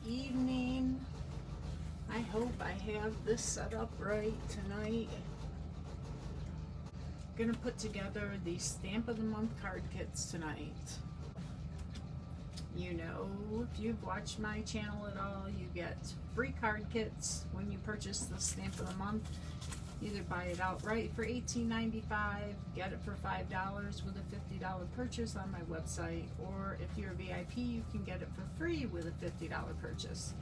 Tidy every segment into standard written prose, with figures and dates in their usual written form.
evening. I hope I have this set up right tonight. Gonna put together the Stamp of the Month card kits tonight. You know, if you've watched my channel at all, you get free card kits when you purchase the Stamp of the Month. Either buy it outright for $18.95, get it for $5 with a $50 purchase on my website, or if you're a VIP, you can get it for free with a $50 purchase.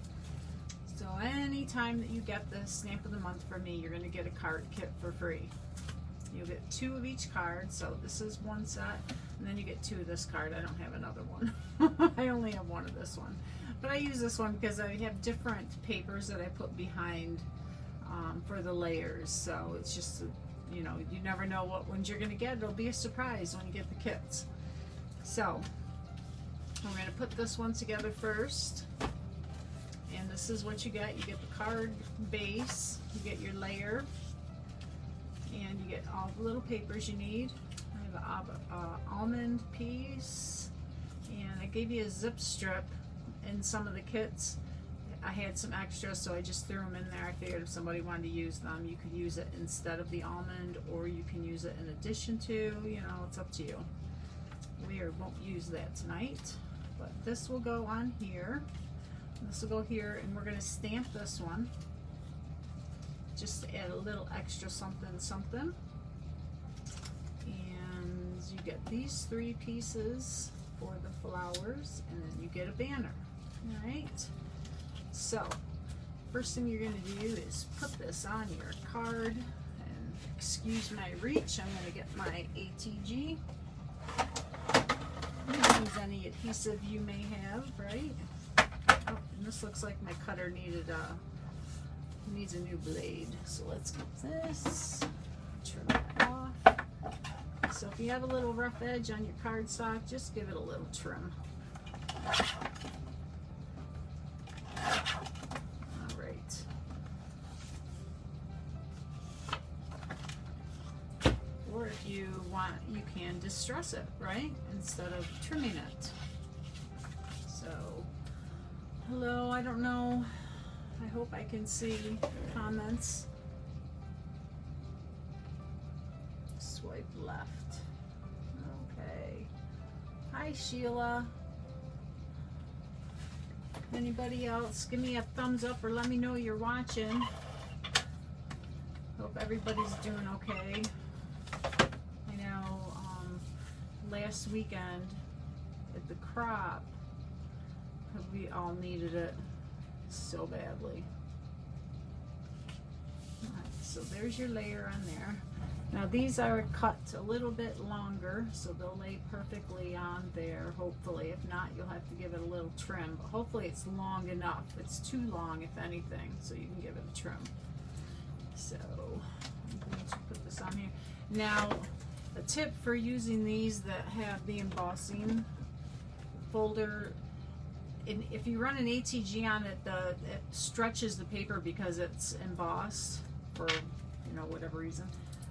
So anytime that you get the Stamp of the Month from me, you're going to get a card kit for free. You'll get 2 of each card, so this is one set, and then you get 2 of this card. I don't have another one. I only have 1 of this one. But I use this one because I have different papers that I put behind for the layers, so it's just, you know, you never know what ones you're going to get. It'll be a surprise when you get the kits. So I'm going to put this one together first, and this is what you get. You get the card base, you get your layer, and you get all the little papers you need. I have an almond piece, and I gave you a zip strip in some of the kits. I had some extras, so I just threw them in there. I figured if somebody wanted to use them, you could use it instead of the almond, or you can use it in addition to, you know, it's up to you. We won't use that tonight, but this will go on here. This will go here, and we're going to stamp this one just to add a little extra something something. And you get these 3 pieces for the flowers, and then you get a banner. All right. So, first thing you're going to do is put this on your card, and excuse my reach, I'm going to get my ATG. Use any adhesive you may have, right? Oh, and this looks like my cutter needs a new blade. So let's get this, trim it off. So if you have a little rough edge on your cardstock, just give it a little trim. Or if you want, you can distress it, right? Instead of trimming it. So, hello, I don't know. I hope I can see comments. Swipe left. Okay. Hi, Sheila. Anybody else? Give me a thumbs up or let me know you're watching. Hope everybody's doing okay. I know last weekend at the crop, we all needed it so badly. Alright, so there's your layer on there. Now these are cut a little bit longer, so they'll lay perfectly on there, hopefully. If not, you'll have to give it a little trim, but hopefully it's long enough. It's too long, if anything, so you can give it a trim. So I'm going to put this on here. Now, a tip for using these that have the embossing folder, if you run an ATG on it, it stretches the paper because it's embossed for, you know, whatever reason.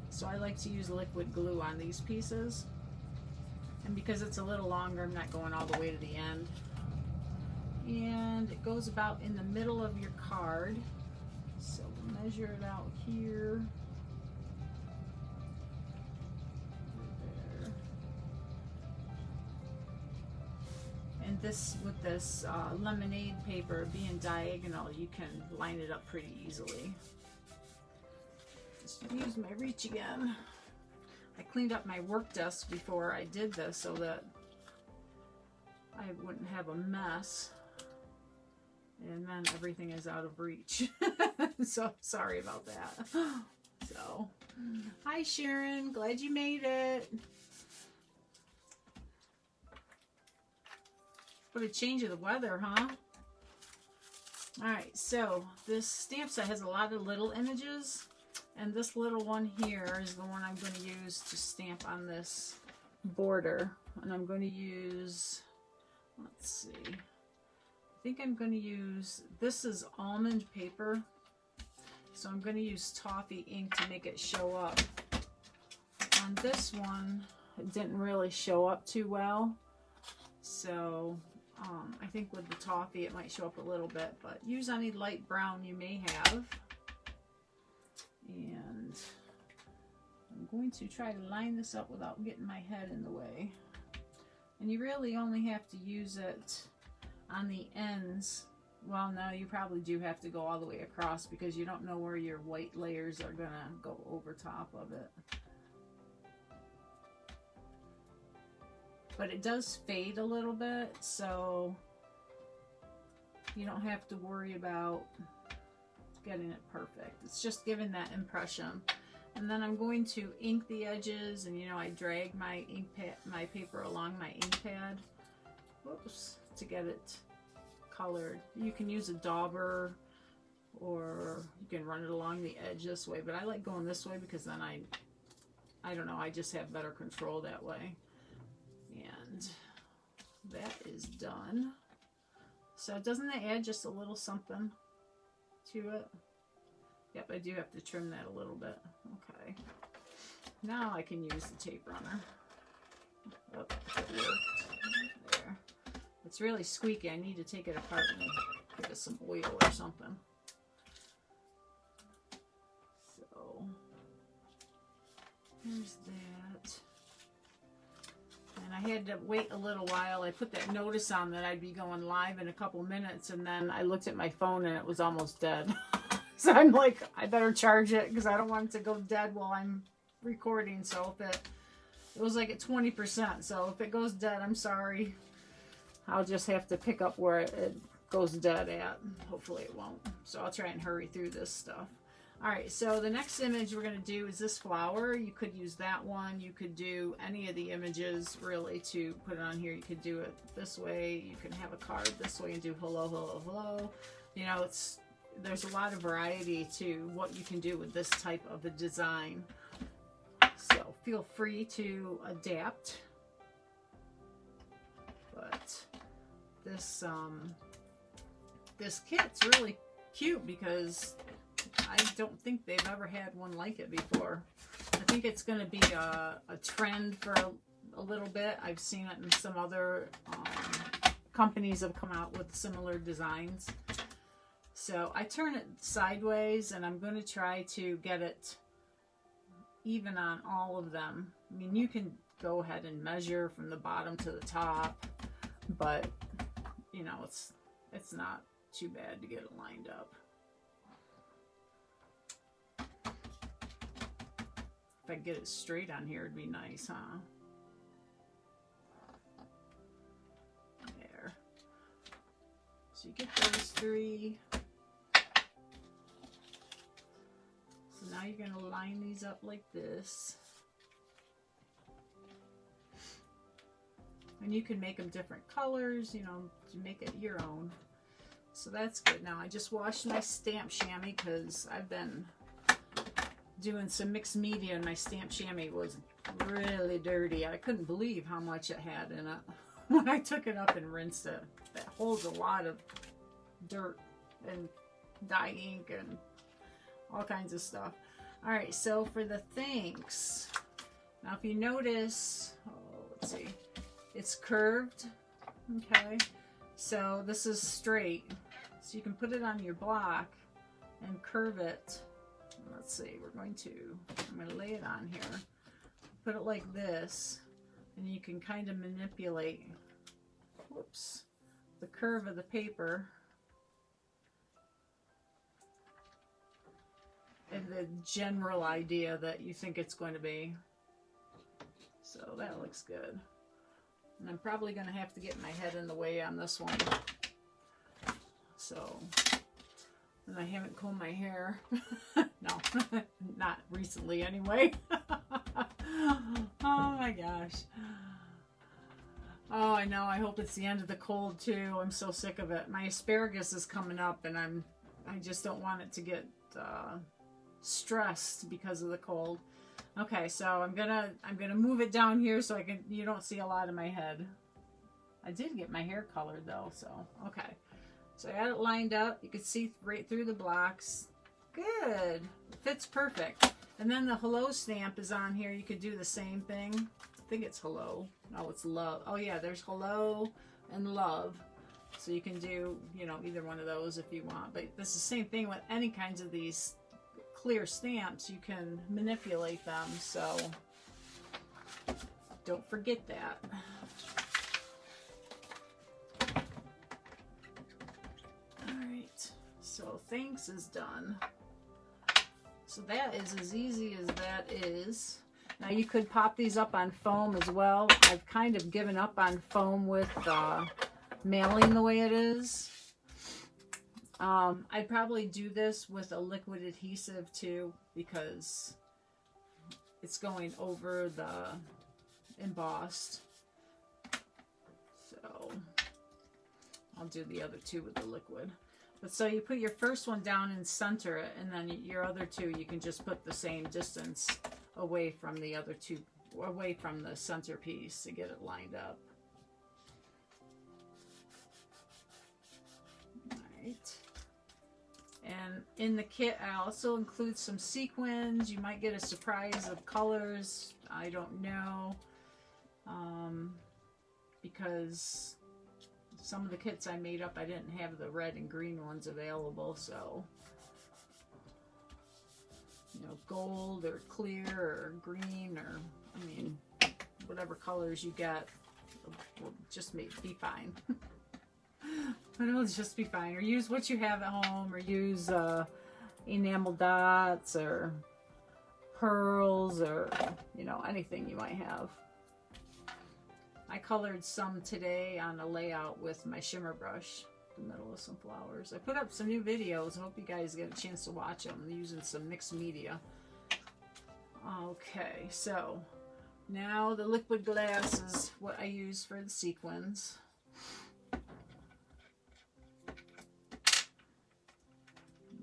So I like to use liquid glue on these pieces. And because it's a little longer, I'm not going all the way to the end. And it goes about in the middle of your card. So we'll measure it out here. There. And this, with this lemonade paper being diagonal, you can line it up pretty easily. Just use my reach again. I cleaned up my work desk before I did this so that I wouldn't have a mess. And then everything is out of reach. So sorry about that. So, hi Sharon, glad you made it. What a change of the weather, huh? Alright, so this stamp set has a lot of little images. And this little one here is the one I'm going to use to stamp on this border. And I'm going to use, let's see, I think I'm going to use, this is almond paper. So I'm going to use toffee ink to make it show up. On this one, it didn't really show up too well. So I think think with the toffee it might show up a little bit, but use any light brown you may have. And I'm going to try to line this up without getting my head in the way. And you really only have to use it on the ends. Well, no, you probably do have to go all the way across because you don't know where your white layers are gonna go over top of it. But it does fade a little bit, so you don't have to worry about getting it perfect. It's just giving that impression. And then I'm going to ink the edges, and you know, I drag my ink pad, my paper along my ink pad, whoops, to get it colored. You can use a dauber, or you can run it along the edge this way, but I like going this way because then I don't know, I just have better control that way. And that is done. So doesn't that add just a little something to it? Yep, I do have to trim that a little bit. Okay. Now I can use the tape runner. Oh, it worked. There. It's really squeaky. I need to take it apart and give it some oil or something. So, here's that. And I had to wait a little while. I put that notice on that I'd be going live in a couple minutes, and then I looked at my phone and it was almost dead. So I'm like, I better charge it because I don't want it to go dead while I'm recording. So if it was like at 20%. So if it goes dead, I'm sorry. I'll just have to pick up where it goes dead at. Hopefully it won't. So I'll try and hurry through this stuff. All right, so the next image we're going to do is this flower. You could use that one. You could do any of the images really to put it on here. You could do it this way. You can have a card this way and do hello, hello, hello. You know, there's a lot of variety to what you can do with this type of a design. So feel free to adapt. But this kit's really cute because I don't think they've ever had one like it before. I think it's going to be a trend for a little bit. I've seen it in some other companies have come out with similar designs. So I turn it sideways, and I'm going to try to get it even on all of them. I mean, you can go ahead and measure from the bottom to the top, but you know, it's not too bad to get it lined up. If I get it straight on here, it'd be nice, huh? There. So you get those three. So now you're going to line these up like this. And you can make them different colors, you know, to make it your own. So that's good. Now I just washed my stamp chamois because I've been doing some mixed media and my stamp chamois was really dirty. I couldn't believe how much it had in it when I took it up and rinsed it. That holds a lot of dirt and dye ink and all kinds of stuff. All right, so for the thanks, now if you notice, let's see, it's curved, okay? So this is straight, so you can put it on your block and curve it. Let's see, I'm going to lay it on here, put it like this, and you can kind of manipulate, whoops, the curve of the paper and the general idea that you think it's going to be. So that looks good. And I'm probably going to have to get my head in the way on this one. So, and I haven't combed my hair. No, not recently anyway. Oh my gosh. Oh, I know. I hope it's the end of the cold too. I'm so sick of it. My asparagus is coming up, and I just don't want it to get stressed because of the cold. Okay, so I'm gonna move it down here so you don't see a lot of my head. I did get my hair colored though, so okay. So I got it lined up. You can see right through the blocks. Good. It fits perfect. And then the hello stamp is on here. You could do the same thing. I think it's hello. No, it's love. Oh yeah, there's hello and love. So you can do, you know, either one of those if you want. But this is the same thing with any kinds of these clear stamps. You can manipulate them, so don't forget that. Alright, so thanks is done. So that is as easy as that is. Now you could pop these up on foam as well. I've kind of given up on foam with mailing the way it is. I'd probably do this with a liquid adhesive too, because it's going over the embossed. So I'll do the other two with the liquid. But so you put your first one down and center it, and then your other two you can just put the same distance away from the other two, away from the centerpiece to get it lined up. Alright. And in the kit I also include some sequins. You might get a surprise of colors. I don't know. Because some of the kits I made up, I didn't have the red and green ones available, so you know, gold or clear or green, or I mean, whatever colors you get will just be fine. But it'll just be fine. Or use what you have at home, or use enamel dots or pearls, or you know, anything you might have. I colored some today on a layout with my shimmer brush, the middle of some flowers. I put up some new videos. I hope you guys get a chance to watch them. I'm using some mixed media. Okay, so now the liquid glass is what I use for the sequins.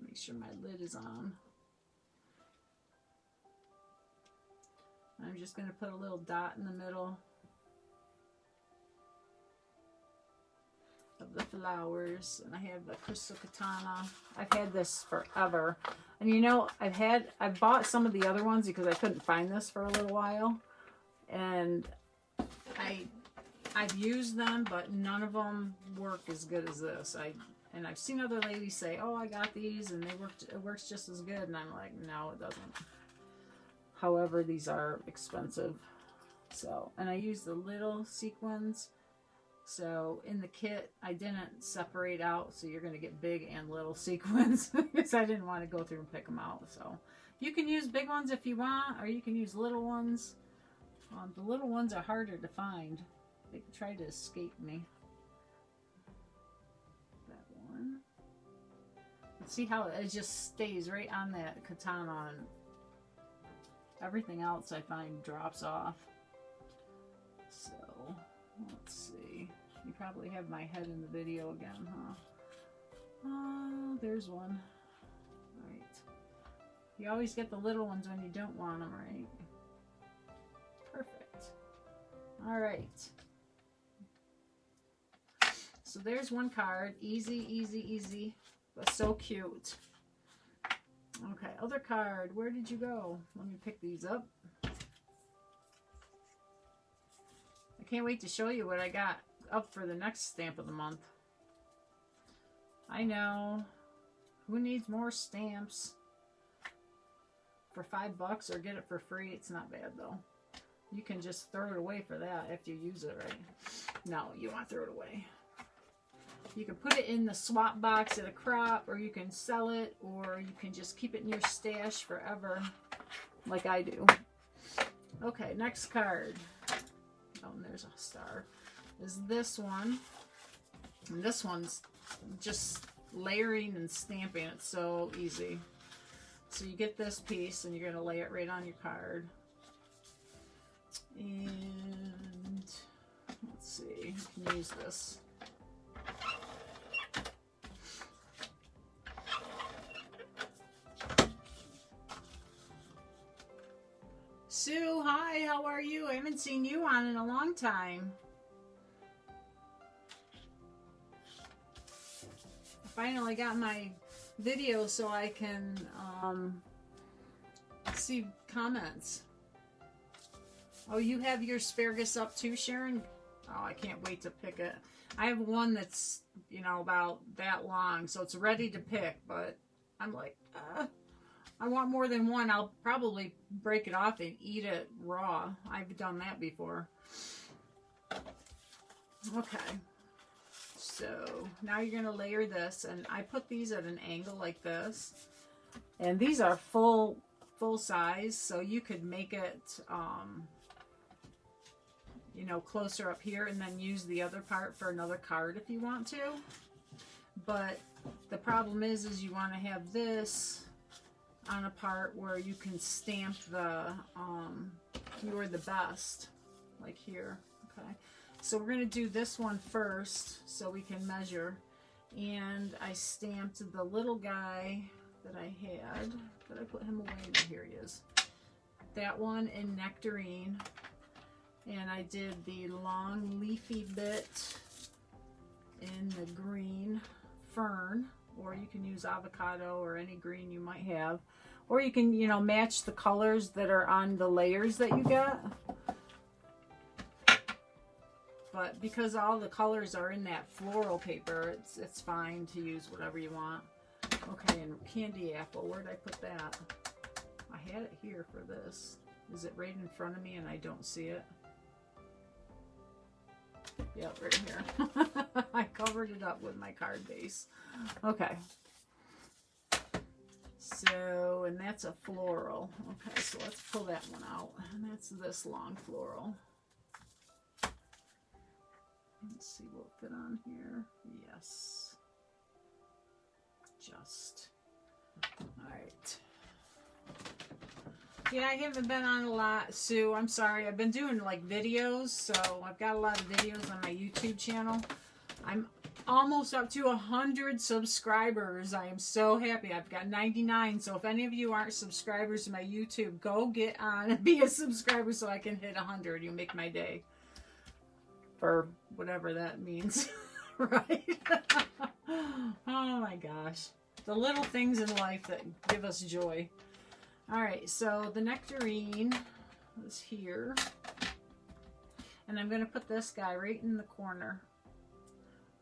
Make sure my lid is on. I'm just going to put a little dot in the middle of the flowers, and I have the Crystal Katana. I've had this forever, and you know, I bought some of the other ones because I couldn't find this for a little while, and I've used them, but none of them work as good as this. And I've seen other ladies say, "Oh, I got these, and it works just as good," and I'm like, no, it doesn't. However, these are expensive. So, and I use the little sequins. So in the kit, I didn't separate out, so you're going to get big and little sequins because I didn't want to go through and pick them out. So you can use big ones if you want, or you can use little ones. The little ones are harder to find. They try to escape me. That one. See how it just stays right on that katana, and everything else I find drops off. So let's see. You probably have my head in the video again, huh? Oh, there's one. Right. You always get the little ones when you don't want them, right? Perfect. All right. So there's one card. Easy, easy, easy, but so cute. Okay, other card. Where did you go? Let me pick these up. I can't wait to show you what I got up for the next stamp of the month. I know. Who needs more stamps? For $5 or get it for free. It's not bad though. You can just throw it away for that if you use it right. No, you want to throw it away. You can put it in the swap box at a crop, or you can sell it, or you can just keep it in your stash forever, like I do. Okay, next card. Oh, and there's a star. Is this one. And this one's just layering and stamping. It's so easy. So you get this piece and you're going to lay it right on your card. And let's see, you can use this. Sue, hi, how are you? I haven't seen you on in a long time. I finally got my video so I can see comments. Oh, you have your asparagus up too, Sharon? Oh, I can't wait to pick it. I have one that's you know, about that long. So it's ready to pick, but I'm like, I want more than one. I'll probably break it off and eat it raw. I've done that before. Okay. So now you're going to layer this, and I put these at an angle like this. And these are full size, so you could make it, you know, closer up here and then use the other part for another card if you want to. But the problem is you want to have this on a part where you can stamp the "You're the best," like here. Okay, so we're going to do this one first so we can measure. And I stamped the little guy that I had. Did I put him away? No, here he is. That one in nectarine. And I did the long leafy bit in the green fern, or you can use avocado or any green you might have, or you can, you know, match the colors that are on the layers that you get. But because all the colors are in that floral paper, it's fine to use whatever you want. Okay, and candy apple, where'd I put that? I had it here for this. Is it right in front of me and I don't see it? Yep, right here. I covered it up with my card base. Okay. So, and that's a floral. Okay, so let's pull that one out. And that's this long floral. Let's see what will fit on here. Yes. Just. Alright. Yeah, I haven't been on a lot, Sue. I'm sorry. I've been doing like videos, so I've got a lot of videos on my YouTube channel. I'm almost up to 100 subscribers. I am so happy. I've got 99, so if any of you aren't subscribers to my YouTube, go get on and be a subscriber so I can hit 100. You'll make my day. For whatever that means, right? Oh my gosh. The little things in life that give us joy. Alright, so the nectarine is here. And I'm going to put this guy right in the corner.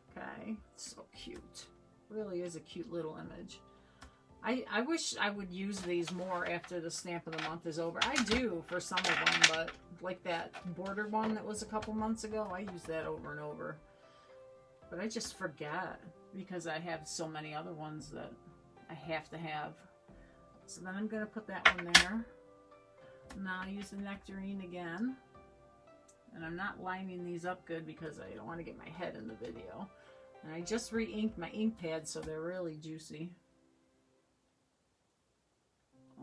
Okay, so cute. Really is a cute little image. I wish I would use these more after the stamp of the month is over. I do for some of them, but like that border one that was a couple months ago, I use that over and over. But I just forget because I have so many other ones that I have to have. So then I'm going to put that one there. Now I use the nectarine again. And I'm not lining these up good because I don't want to get my head in the video. And I just re-inked my ink pads so they're really juicy.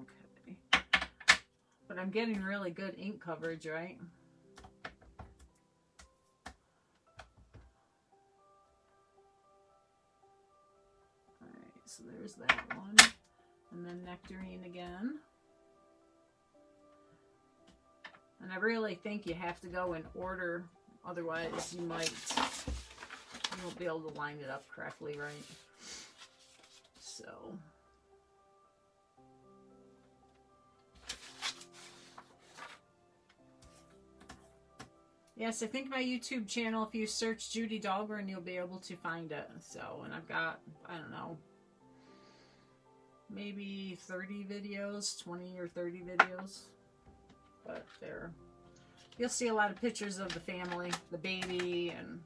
Okay. But I'm getting really good ink coverage, right? Alright, so there's that one. And then nectarine again. And I really think you have to go in order, otherwise you won't be able to line it up correctly, right? So. Yes, I think my YouTube channel, if you search Judy Dahlgren, you'll be able to find it. So, and I've got, I don't know, maybe 30 videos, 20 or 30 videos. But there, you'll see a lot of pictures of the family, the baby, and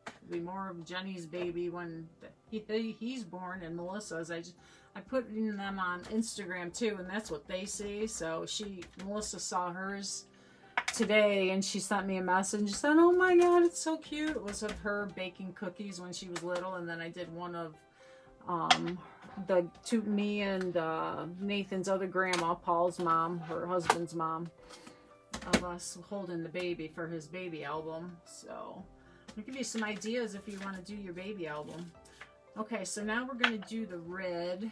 there'll be more of Jenny's baby when he's born, and Melissa's. I put them on Instagram too, and that's what they see. So Melissa saw hers today, and she sent me a message and said, "Oh my God, it's so cute." It was of her baking cookies when she was little, and then I did one of me and Nathan's other grandma, Paul's mom, her husband's mom, of us holding the baby for his baby album. So I'll give you some ideas if you want to do your baby album. Okay, so now we're going to do the red.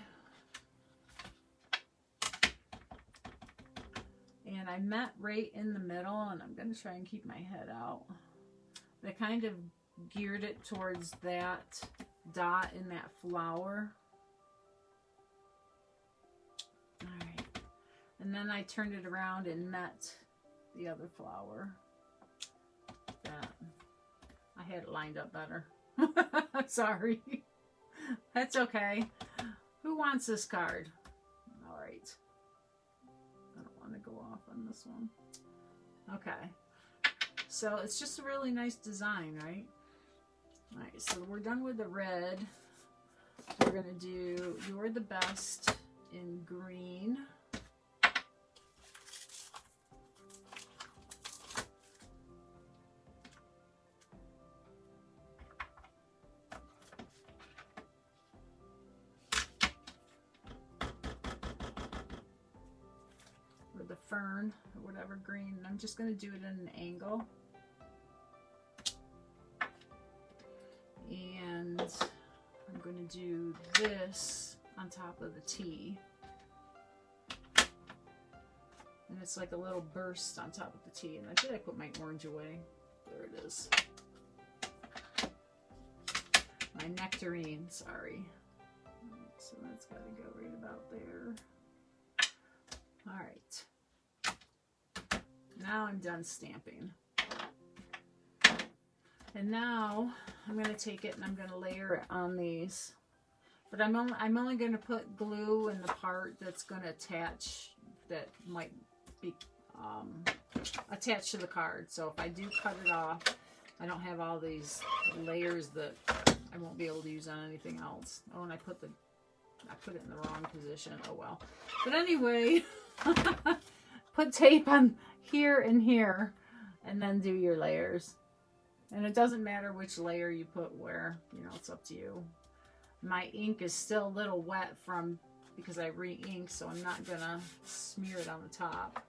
And I met right in the middle, and I'm going to try and keep my head out. I kind of geared it towards that dot in that flower. Alright. And then I turned it around and met the other flower. That I had it lined up better. Sorry. That's okay. Who wants this card? All right. I don't want to go off on this one. Okay. So it's just a really nice design, right? All right, so we're done with the red. We're going to do You're the Best in green. Or the fern, or whatever green. I'm just going to do it in an angle. And I'm going to do this on top of the T. And it's like a little burst on top of the T. And I think I put my orange away. There it is. My nectarine, sorry. So that's got to go right about there. All right. Now I'm done stamping. And now I'm going to take it and I'm going to layer it on these. But I'm only going to put glue in the part that's going to attach, that might be attached to the card. So if I do cut it off, I don't have all these layers that I won't be able to use on anything else. Oh, and I put it in the wrong position. Oh well. But anyway, put tape on here and here, and then do your layers. And it doesn't matter which layer you put where, you know, it's up to you. My ink is still a little wet because I re-inked, so I'm not gonna smear it on the top.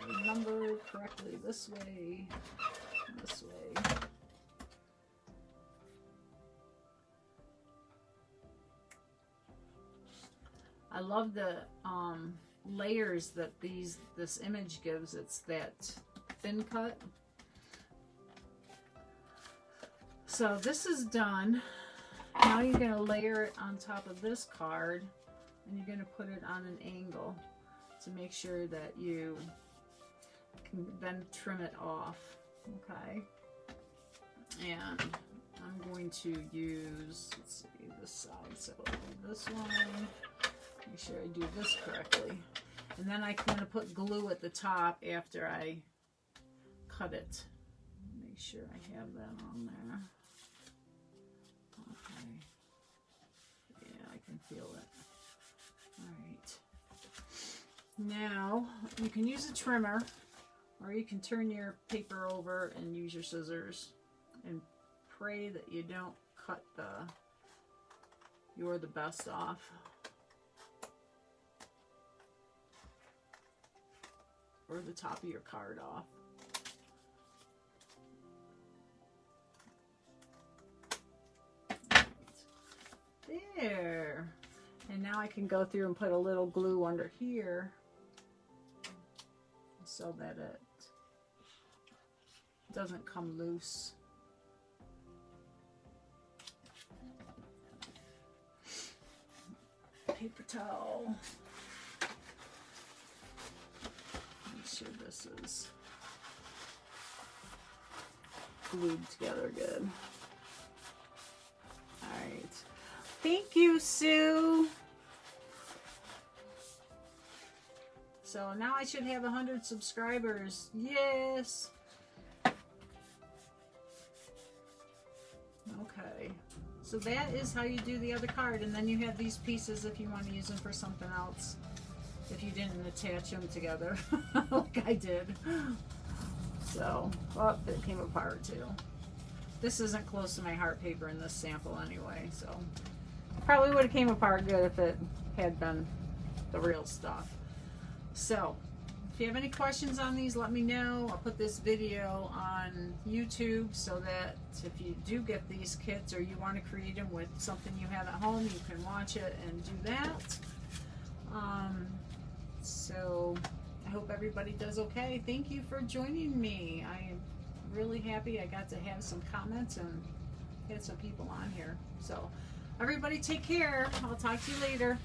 Remember correctly, this way, this way. I love the layers that this image gives. It's that thin cut. So this is done. Now you're going to layer it on top of this card, and you're going to put it on an angle to make sure that you can then trim it off. Okay. And I'm going to use, let's see, this side. So this one, make sure I do this correctly. And then I'm going to put glue at the top after I cut it. Make sure I have that on there. Okay. Yeah, I can feel it. All right. Now, you can use a trimmer, or you can turn your paper over and use your scissors and pray that you don't cut You're the Best off. Or the top of your card off. There. And now I can go through and put a little glue under here so that it doesn't come loose. Paper towel. Make sure this is glued together good. Alright. Thank you, Sue. So now I should have 100 subscribers. Yes. Okay. So that is how you do the other card. And then you have these pieces if you want to use them for something else. If you didn't attach them together like I did. So, oh, it came apart too. This isn't close to my heart paper in this sample anyway, so probably would have came apart good if it had been the real stuff. So, if you have any questions on these, let me know. I'll put this video on YouTube so that if you do get these kits or you want to create them with something you have at home, you can watch it and do that. So, I hope everybody does okay. Thank you for joining me. I am really happy I got to have some comments and had some people on here. So, everybody take care. I'll talk to you later.